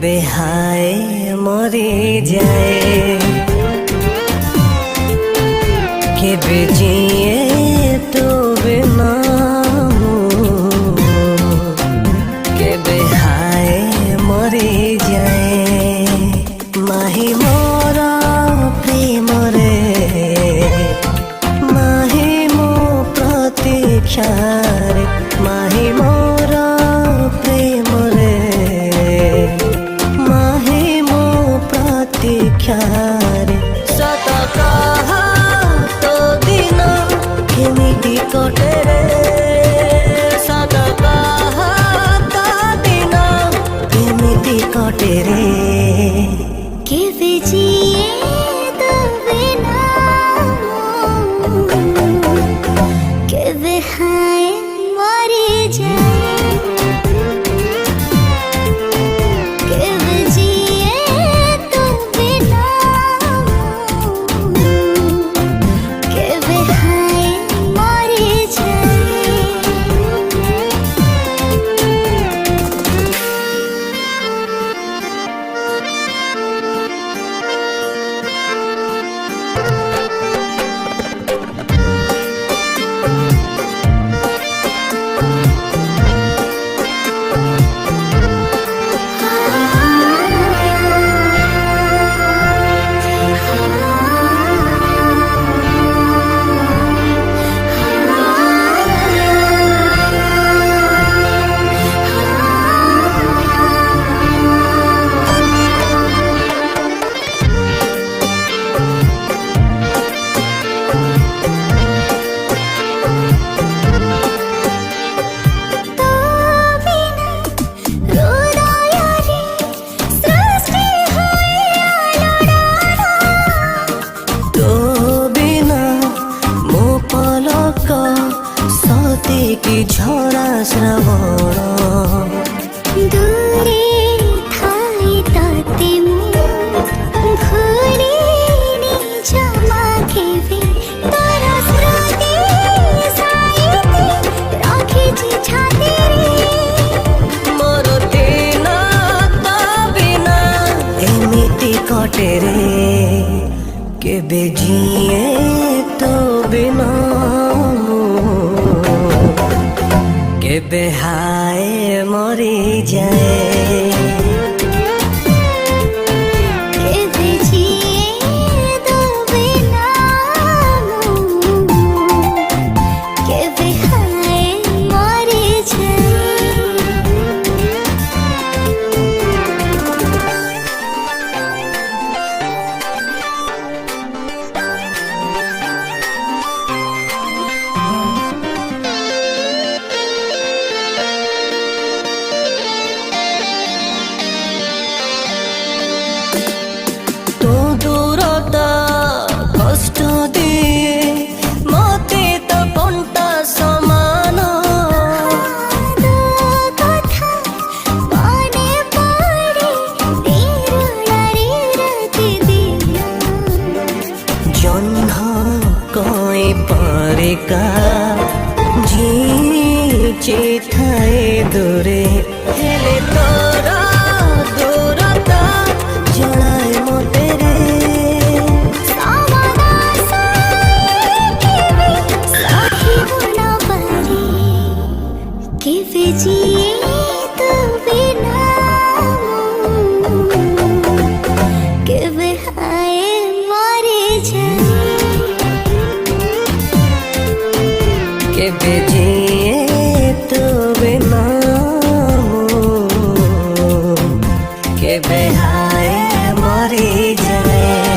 बेहाय मरी जाए के बेजिए तो बिना के बेहाय मरी जाए माही मोरा प्रेम रे माही मो प्रतीक्षा रे माही मोरा प्रेम रे माही मो प्रतीक्षा रे सत कहा तो दिन केमिति कटे रे सत कहा तो दिन केमिति कटे रे केवे जिए तो बिना केवे हाय मरी जाए केवे जिए तो बिना केवे हाय मरी जाए की झरा श्रवण दूरे थाई ताते मु भूली निज माखेवे तोरा स्मृति साइते राखिछि छाती रे मोर दिन तो बिना एमिति कटे रे केबे जिए तो बिना के बेहाय मरी जाए केवे जिए तो बिना केवे हाय मरी जाए तो दूरता कष्ट दिए मते तो कंटा समान कथा मने पड़े बिरुलारी राति दिया जन्ह कोई परिका जी थाए दूरे हेले तोरा दूरता जड़ाए मोटे रे सावना साए केवे साखी बुना परी केवे जिए तो बिना केवे हाय मरी जाए के बेजिए तो बिना के बेहाय मरी जाए